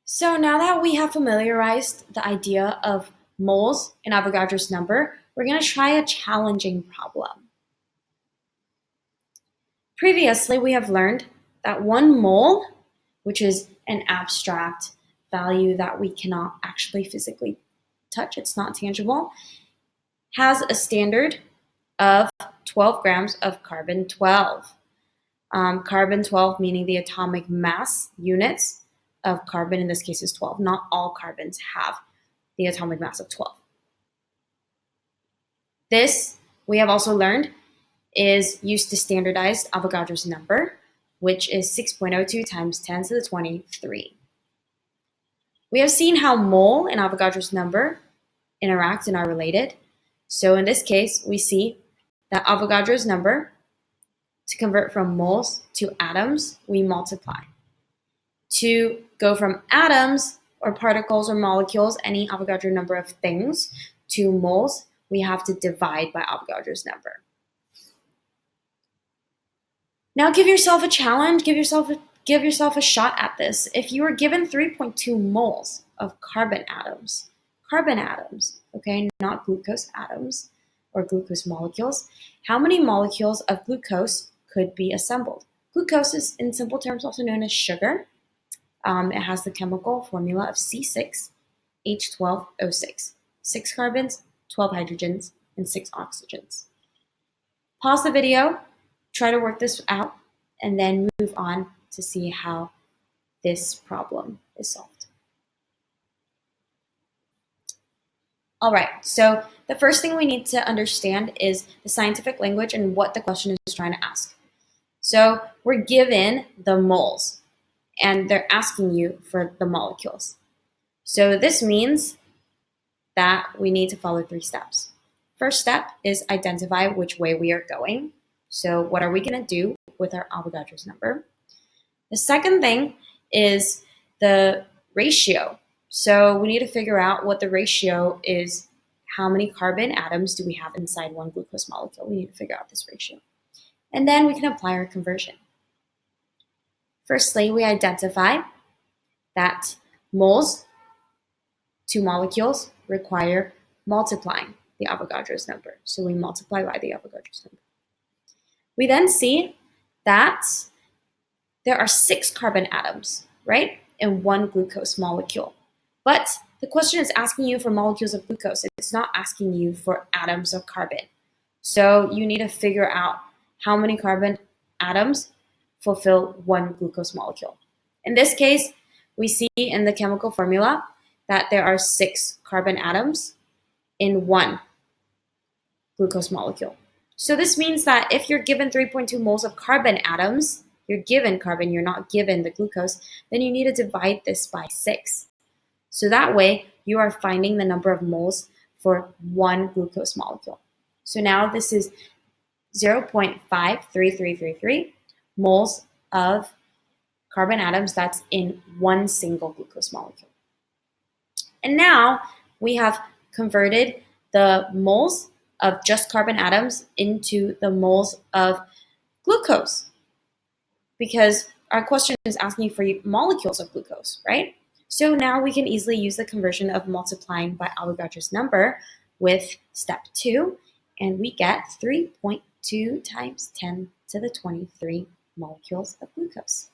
So now that we have familiarized the idea of moles in Avogadro's number, we're going to try a challenging problem. Previously, we have learned that 1 mole, which is an abstract value that we cannot actually physically touch, it's not tangible, has a standard of 12 grams of carbon-12. Carbon-12 meaning the atomic mass units of carbon, in this case, is 12. Not all carbons have the atomic mass of 12. This, we have also learned, is used to standardize Avogadro's number, which is 6.02 times 10 to the 23. We have seen how mole and Avogadro's number interact and are related. So in this case, we see that Avogadro's number, to convert from moles to atoms, we multiply. To go from atoms or particles or molecules, any Avogadro number of things, to moles, we have to divide by Avogadro's number. Now give yourself a challenge, give yourself a shot at this. If you were given 3.2 moles of carbon atoms, okay, not glucose atoms or glucose molecules, how many molecules of glucose could be assembled? Glucose is, in simple terms, also known as sugar. It has the chemical formula of C6H12O6. 6 carbons, 12 hydrogens, and 6 oxygens. Pause the video, try to work this out, and then move on to see how this problem is solved. All right, so the first thing we need to understand is the scientific language and what the question is trying to ask. So we're given the moles, and they're asking you for the molecules. So this means that we need to follow 3 steps. First step is identify which way we are going. So what are we going to do with our Avogadro's number? The second thing is the ratio. So we need to figure out what the ratio is. How many carbon atoms do we have inside 1 glucose molecule? We need to figure out this ratio. And then we can apply our conversion. Firstly, we identify that moles, 2 molecules, require multiplying the Avogadro's number. So we multiply by the Avogadro's number. We then see that there are 6 carbon atoms, right, in 1 glucose molecule. But the question is asking you for molecules of glucose. It's not asking you for atoms of carbon. So you need to figure out how many carbon atoms fulfill 1 glucose molecule. In this case, we see in the chemical formula that there are 6 carbon atoms in 1 glucose molecule. So this means that if you're given 3.2 moles of carbon atoms, you're given carbon, you're not given the glucose, then you need to divide this by 6. So that way, you are finding the number of moles for 1 glucose molecule. So now this is 0.53333 moles of carbon atoms that's in 1 single glucose molecule. And now we have converted the moles of just carbon atoms into the moles of glucose, because our question is asking for molecules of glucose, right? So now we can easily use the conversion of multiplying by Avogadro's number with step 2, and we get 3.2 times 10 to the 23 molecules of glucose.